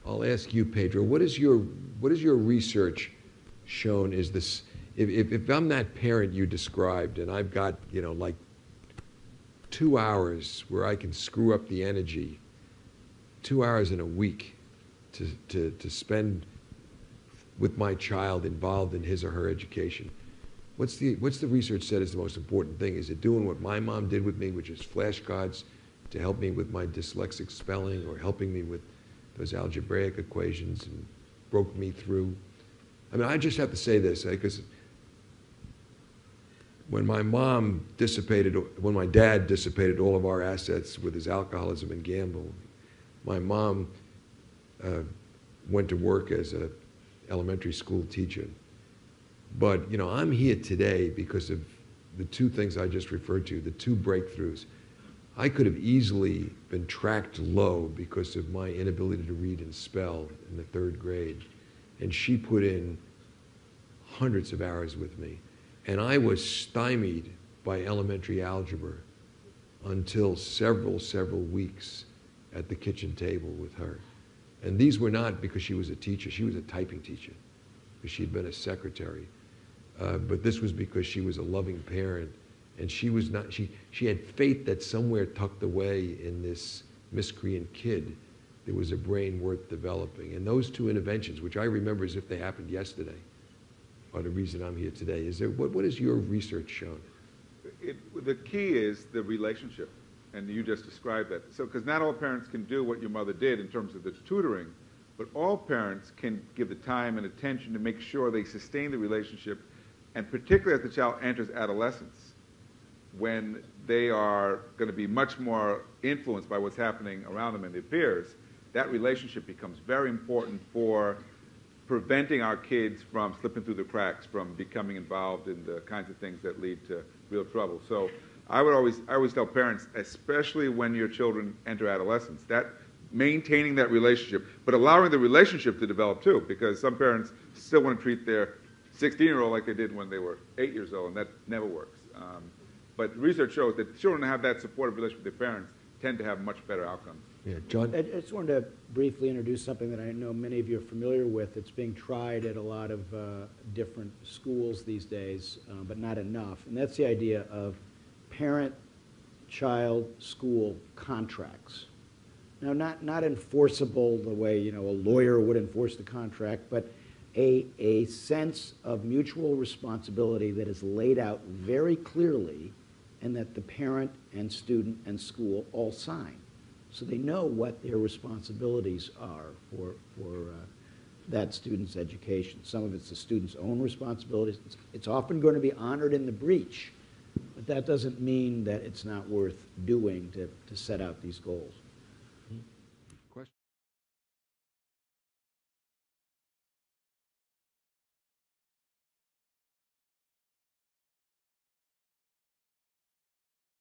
I'll ask you, Pedro, what is your research shown is this, if I'm that parent you described and I've got, you know, like 2 hours where I can screw up the energy, 2 hours in a week to spend with my child involved in his or her education, what's the research said is the most important thing? Is it doing what my mom did with me, which is flashcards to help me with my dyslexic spelling, or helping me with those algebraic equations and broke me through? I mean, I just have to say this, because when my dad dissipated all of our assets with his alcoholism and gamble, my mom went to work as an elementary school teacher. But, you know, I'm here today because of the two things I just referred to, the two breakthroughs. I could have easily been tracked low because of my inability to read and spell in the 3rd grade. And she put in hundreds of hours with me. And I was stymied by elementary algebra until several weeks at the kitchen table with her. And these were not because she was a teacher. She was a typing teacher, because she'd been a secretary. But this was because she was a loving parent. And she was not, she had faith that somewhere tucked away in this miscreant kid, there was a brain worth developing. And those two interventions, which I remember as if they happened yesterday, are the reason I'm here today. Is there, what has your research shown? The key is the relationship, and you just described that. So, because not all parents can do what your mother did in terms of the tutoring, but all parents can give the time and attention to make sure they sustain the relationship, and particularly as the child enters adolescence, when they are going to be much more influenced by what's happening around them and their peers, that relationship becomes very important for preventing our kids from slipping through the cracks, from becoming involved in the kinds of things that lead to real trouble. So I always tell parents, especially when your children enter adolescence, that maintaining that relationship, but allowing the relationship to develop too, because some parents still want to treat their 16-year-old like they did when they were 8 years old, and that never works. But research shows that children who have that supportive relationship with their parents tend to have much better outcomes. Yeah, John? I just wanted to briefly introduce something that I know many of you are familiar with. It's being tried at a lot of different schools these days, but not enough. And that's the idea of parent-child-school contracts. Now, not enforceable the way, you know, a lawyer would enforce the contract, but a sense of mutual responsibility that is laid out very clearly, and that the parent and student and school all sign. So they know what their responsibilities are for that student's education. Some of it's the student's own responsibilities. It's often going to be honored in the breach, but that doesn't mean that it's not worth doing to set out these goals.